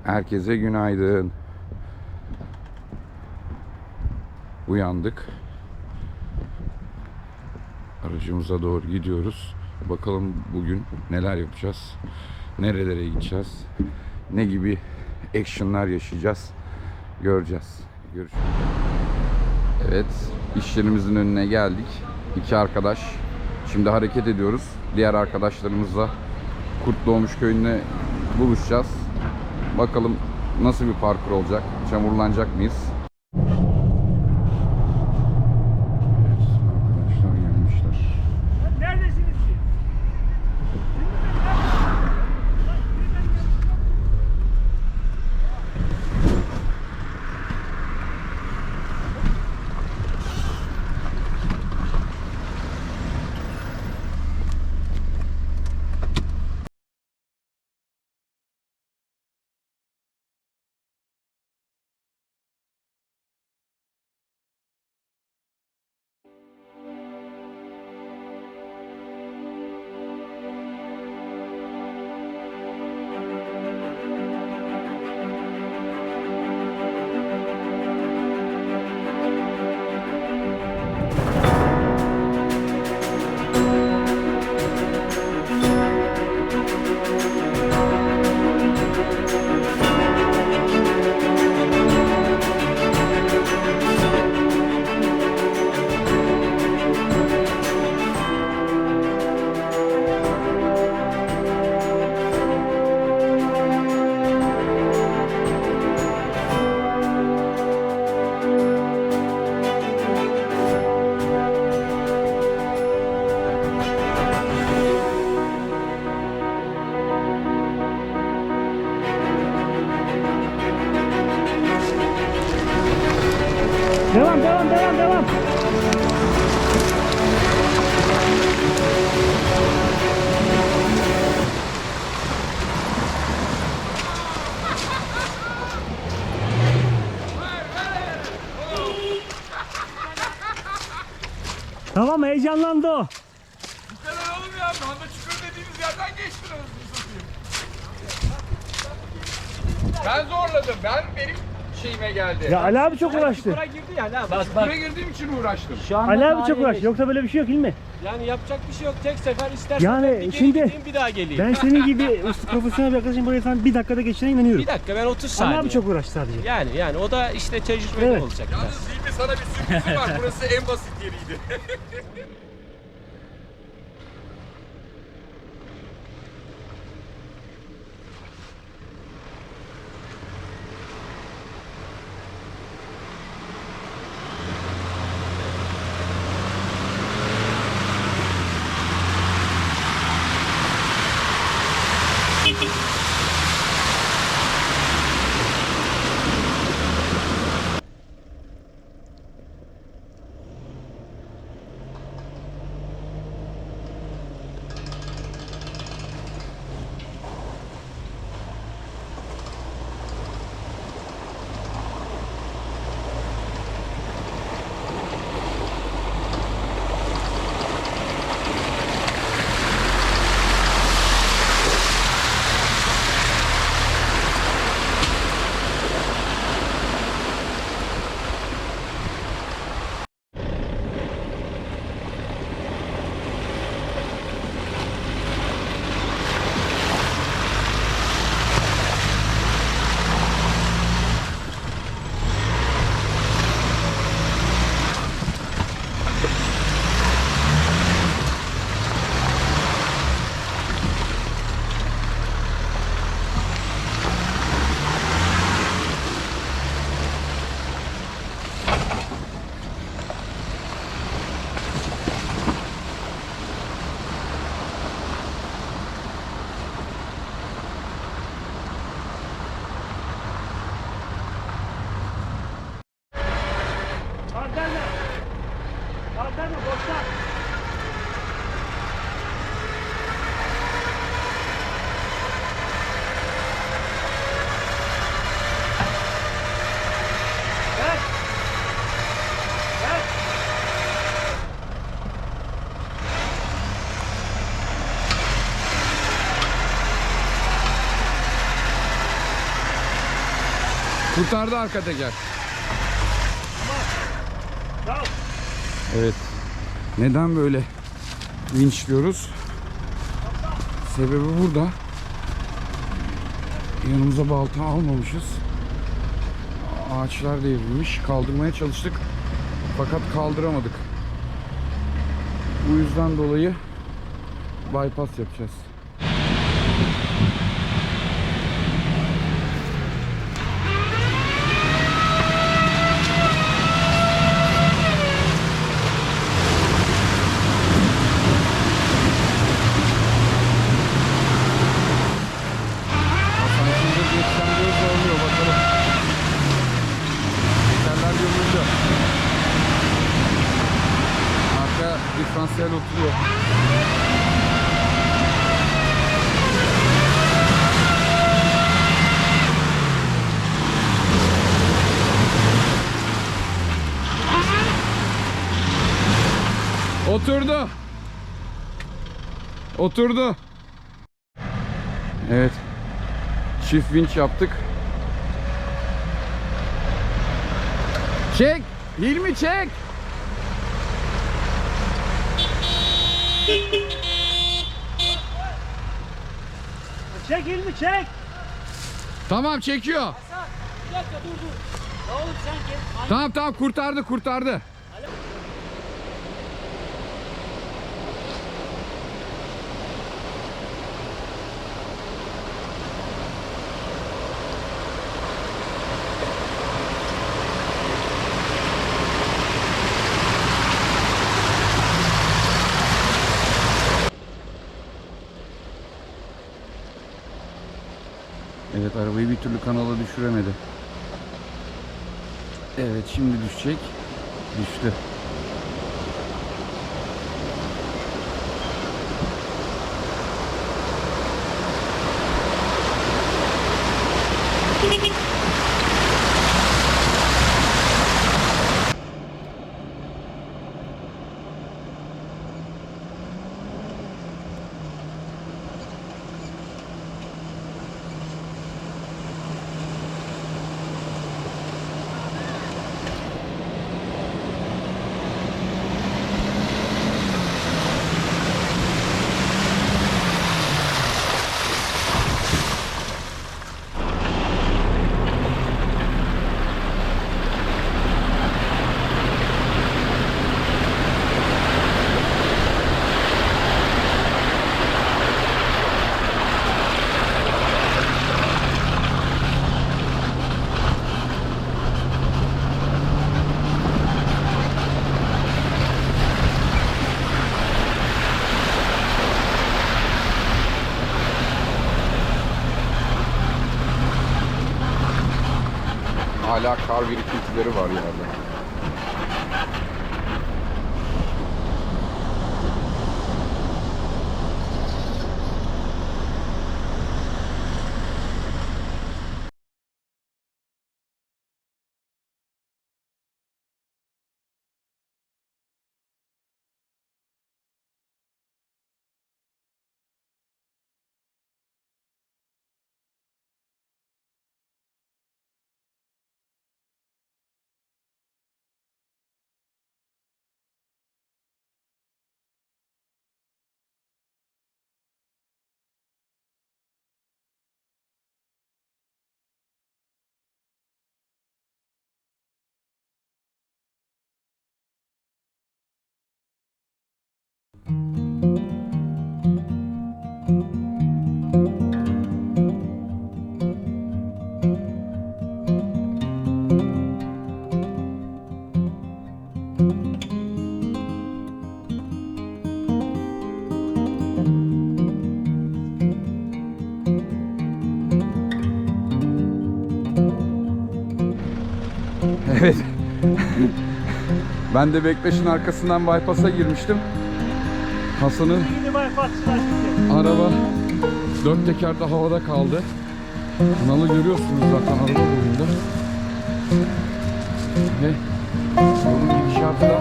Herkese günaydın. Uyandık. Aracımıza doğru gidiyoruz. Bakalım bugün neler yapacağız. Nerelere gideceğiz. Ne gibi action'lar yaşayacağız. Göreceğiz. Görüşürüz. Evet, iş yerimizin önüne geldik. İki arkadaş. Şimdi hareket ediyoruz. Diğer arkadaşlarımızla Kurtluoğmuş köyüne buluşacağız. Bakalım nasıl bir parkur olacak? Çamurlanacak mıyız? Evet, arkadaşlar gelmişler. Neredesiniz siz? Devam. Tamam, heyecanlandı o. Bu kadar oğlum ya. Manda çukur dediğiniz yerden geçtin anasını satayım. Ben zorladım. Benim şeyime geldi. Ya Ali abi çok uğraştı. Çukura girdi ya Ali abi. Çukura girdiğim için uğraştım. Şu anda Ali abi çok daha uğraştı. yeni. Yoksa böyle bir şey yok, değil mi? Yani yapacak bir şey yok. Tek sefer istersen Yani ben bir geri şimdi gideyim, bir daha geleyim. Ben senin gibi profesyonel bir arkadaşın buraya falan bir dakikada geçeceğine inanıyorum. Bir dakika, ben 30 Ali saniye. abi çok uğraştı sadece. Yani o da işte tecrübeli Evet. olacak biraz. Yalnız Hilmi sana bir sürprizim var. Burası en basit yeriydi. Kurtardı arka teker. Tamam. Evet. Neden böyle vinçliyoruz? Sebebi burada. Yanımıza balta almamışız. Ağaçlar devrilmiş. Kaldırmaya çalıştık. Fakat kaldıramadık. Bu yüzden dolayı bypass yapacağız. Asansörde geçişlemleri zorluyor bakalım. Tekerler gömüldü. Arka diferansiyel oturuyor. Oturdu. Oturdu. Evet. Çift vinç yaptık. Çek. Hilmi çek. Çek Hilmi çek. Tamam çekiyor. Bir dakika dur. Ne oğlum sen gel. Tamam tamam kurtardı. Evet, arabayı bir türlü kanala düşüremedi. Evet, şimdi düşecek. Düştü. Hala kar birikintileri var yerde. Evet. Ben de Bektaş'ın arkasından bypass'a girmiştim. Hasan'ın Şimdi bypassçılar şimdi. araba dört teker de havada kaldı. Kanalı görüyorsunuz zaten araba boyunda. Ve yolun gidişatı da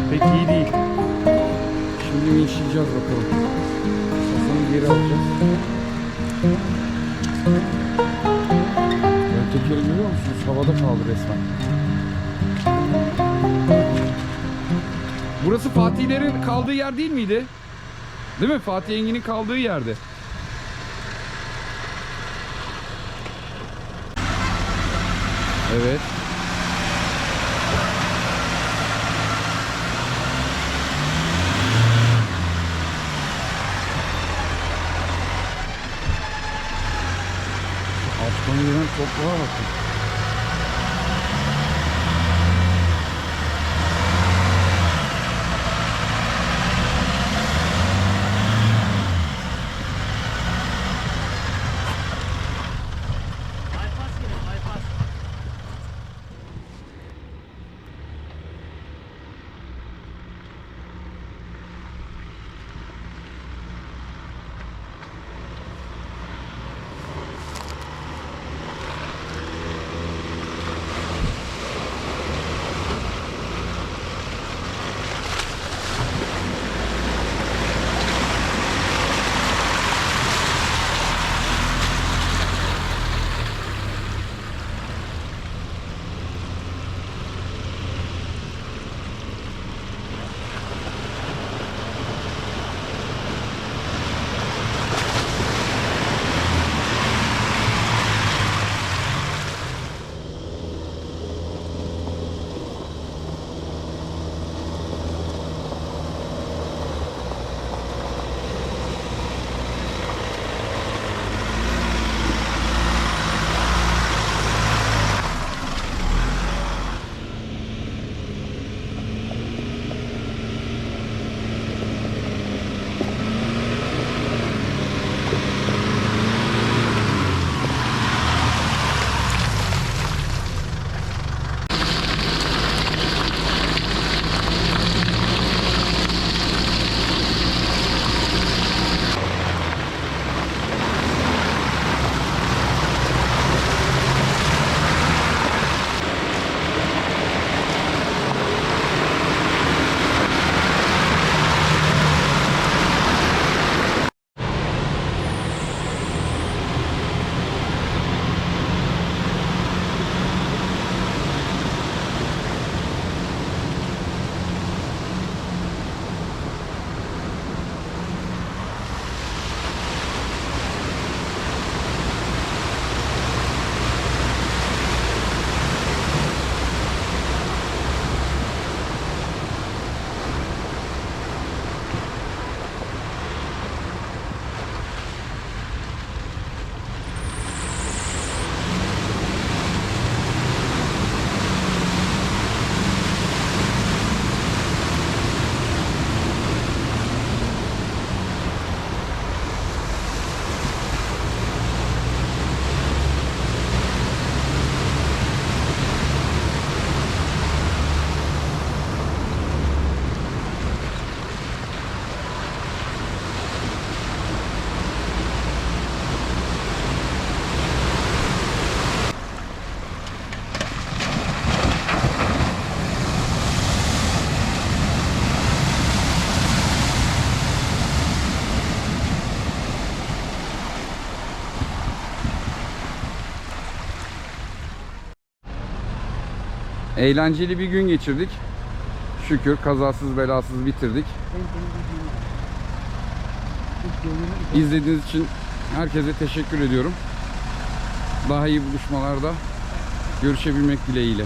pek iyi değil. Şimdi vinçleyeceğiz bakalım. Hasan'ı geri alacağız. kaldı resmen. Burası Fatihlerin kaldığı yer değil miydi? Değil mi? Fatih Engin'in kaldığı yerde. Evet. Alttan gelen toprağa bakın. Bypass geliyor, bypass. Eğlenceli bir gün geçirdik. Şükür kazasız belasız bitirdik. İzlediğiniz için herkese teşekkür ediyorum. Daha iyi buluşmalarda görüşebilmek dileğiyle.